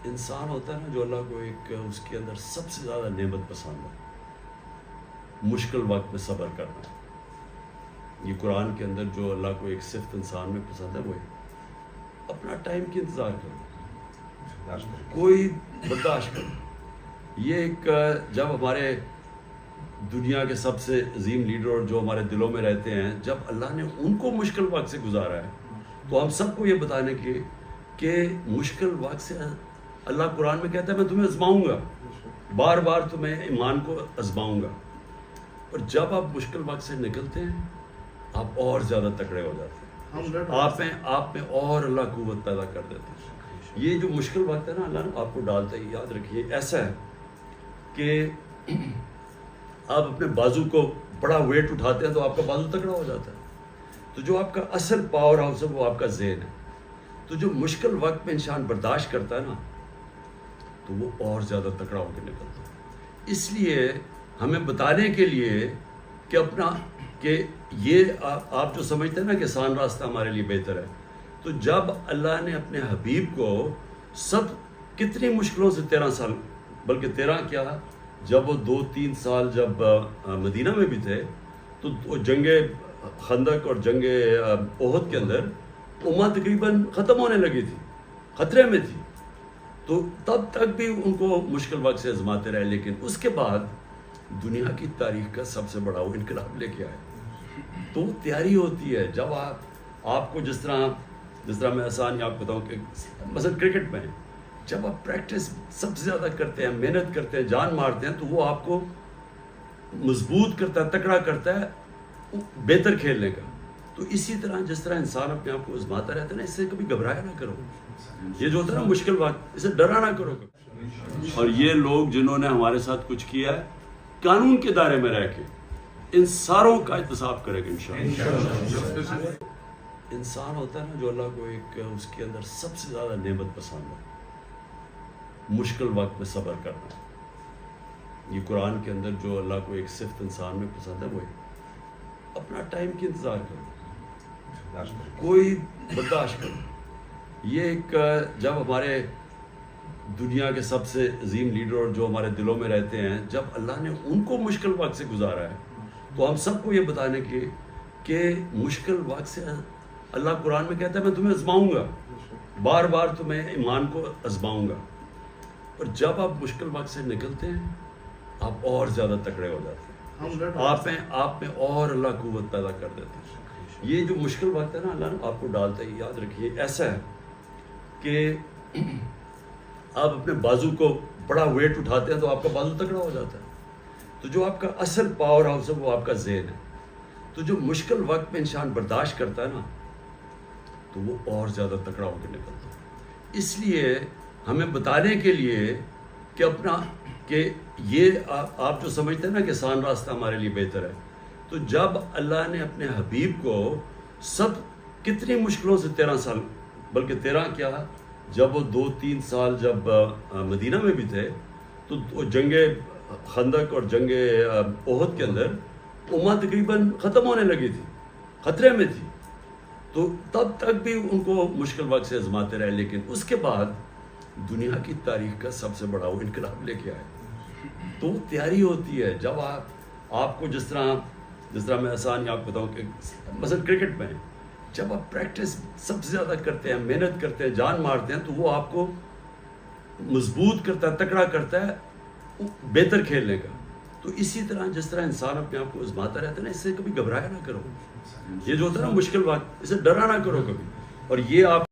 انسان ہوتا ہے نا جو اللہ کو ایک اس کے اندر سب سے زیادہ نعمت پسند ہے مشکل وقت میں صبر کرنا. یہ قرآن کے اندر جو اللہ کو ایک صفت انسان میں پسند ہے وہ ہے اپنا ٹائم کی انتظار کرنا, کوئی برداشت کرنا. یہ ایک جب ہمارے دنیا کے سب سے عظیم لیڈر جو ہمارے دلوں میں رہتے ہیں, جب اللہ نے ان کو مشکل وقت سے گزارا ہے تو ہم سب کو یہ بتانے کی کہ مشکل وقت سے اللہ قرآن میں کہتا ہے میں تمہیں آزماؤں گا, بار بار تمہیں ایمان کو آزماؤں گا. اور جب آپ مشکل وقت سے نکلتے ہیں آپ اور زیادہ تکڑے ہو جاتے ہیں, آپ میں اور اللہ قوت پیدا کر دیتے ہیں. یہ جو مشکل وقت ہے نا اللہ نے آپ کو ڈالتا ہے. یاد رکھیے ایسا ہے کہ آپ اپنے بازو کو بڑا ویٹ اٹھاتے ہیں تو آپ کا بازو تکڑا ہو جاتا ہے. تو جو آپ کا اصل پاور ہاؤس ہے وہ آپ کا ذہن ہے. تو جو مشکل وقت میں انسان برداشت کرتا ہے نا تو وہ اور زیادہ تکڑا ہو کے نکلتا ہے. اس لیے ہمیں بتانے کے لیے کہ اپنا کہ یہ آپ جو سمجھتے ہیں نا کہ آسان راستہ ہمارے لیے بہتر ہے, تو جب اللہ نے اپنے حبیب کو سب کتنی مشکلوں سے 13 سال بلکہ 13 کیا جب وہ 2-3 سال جب مدینہ میں بھی تھے تو جنگ خندق اور جنگ احد کے اندر امت تقریباً ختم ہونے لگی تھی, خطرے میں تھی. تو تب تک بھی ان کو مشکل وقت سے آزماتے رہے, لیکن اس کے بعد دنیا کی تاریخ کا سب سے بڑا وہ انقلاب لے کے آئے. تو وہ تیاری ہوتی ہے جب آپ کو جس طرح میں آسان آپ بتاؤں کہ مثلا کرکٹ میں جب آپ پریکٹس سب سے زیادہ کرتے ہیں, محنت کرتے ہیں, جان مارتے ہیں, تو وہ آپ کو مضبوط کرتا ہے, تکڑا کرتا ہے بہتر کھیلنے کا. تو اسی طرح جس طرح انسان اپنے آپ کو آزماتا رہتا ہے نا, اس سے کبھی گھبرایا نہ کرو. یہ جو ہوتا ہے نا مشکل وقت, اسے ڈرا نہ کرو. اور یہ لوگ جنہوں نے ہمارے ساتھ کچھ کیا ہے قانون کے دائرے میں رہ کے ان ساروں کا احتساب کرے گا انشاءاللہ. انسان ہوتا ہے نا جو اللہ کو ایک اس کے اندر سب سے زیادہ نعمت پسند ہے مشکل وقت میں صبر کرنا. یہ قرآن کے اندر جو اللہ کو ایک صفت انسان میں پسند ہے وہ ہے اپنا ٹائم کی انتظار کرنا, کوئی برداشت کرنا. یہ ایک جب ہمارے دنیا کے سب سے عظیم لیڈر جو ہمارے دلوں میں رہتے ہیں, جب اللہ نے ان کو مشکل وقت سے گزارا ہے تو ہم سب کو یہ بتانے کی کہ مشکل وقت سے اللہ قرآن میں کہتا ہے میں تمہیں آزماؤں گا, بار بار تمہیں ایمان کو آزماؤں گا. اور جب آپ مشکل وقت سے نکلتے ہیں آپ اور زیادہ تکڑے ہو جاتے ہیں, آپ میں اور اللہ قوت پیدا کر دیتے ہیں. یہ جو مشکل وقت ہے نا اللہ نے آپ کو ڈالتا ہے. یاد رکھیے ایسا ہے کہ آپ اپنے بازو کو بڑا ویٹ اٹھاتے ہیں تو آپ کا بازو تکڑا ہو جاتا ہے. تو جو آپ کا اصل پاور ہاؤس ہے وہ آپ کا ذہن ہے. تو جو مشکل وقت میں انسان برداشت کرتا ہے نا تو وہ اور زیادہ تکڑا ہو کے نکلتا ہے. اس لیے ہمیں بتانے کے لیے کہ اپنا کہ یہ آپ جو سمجھتے ہیں نا کہ آسان راستہ ہمارے لیے بہتر ہے, تو جب اللہ نے اپنے حبیب کو سب کتنی مشکلوں سے 13 سال بلکہ 13 کیا جب وہ 2-3 سال جب مدینہ میں بھی تھے تو جنگ خندق اور جنگ احد کے اندر امت تقریباً ختم ہونے لگی تھی, خطرے میں تھی. تو تب تک بھی ان کو مشکل وقت سے آزماتے رہے, لیکن اس کے بعد دنیا کی تاریخ کا سب سے بڑا وہ انقلاب لے کے آئے. تو وہ تیاری ہوتی ہے جب آپ کو جس طرح میں آسان آپ بتاؤں کہ مثلا کرکٹ میں جب آپ پریکٹس سب سے زیادہ کرتے ہیں, محنت کرتے ہیں, جان مارتے ہیں, تو وہ آپ کو مضبوط کرتا ہے, تکڑا کرتا ہے بہتر کھیلنے کا. تو اسی طرح جس طرح انسان اپنے آپ کو آزماتا رہتا ہے نا, اس سے کبھی گھبرایا نہ کرو. یہ جو ہوتا ہے نا مشکل وقت, اسے ڈرا نہ کرو کبھی. اور یہ آپ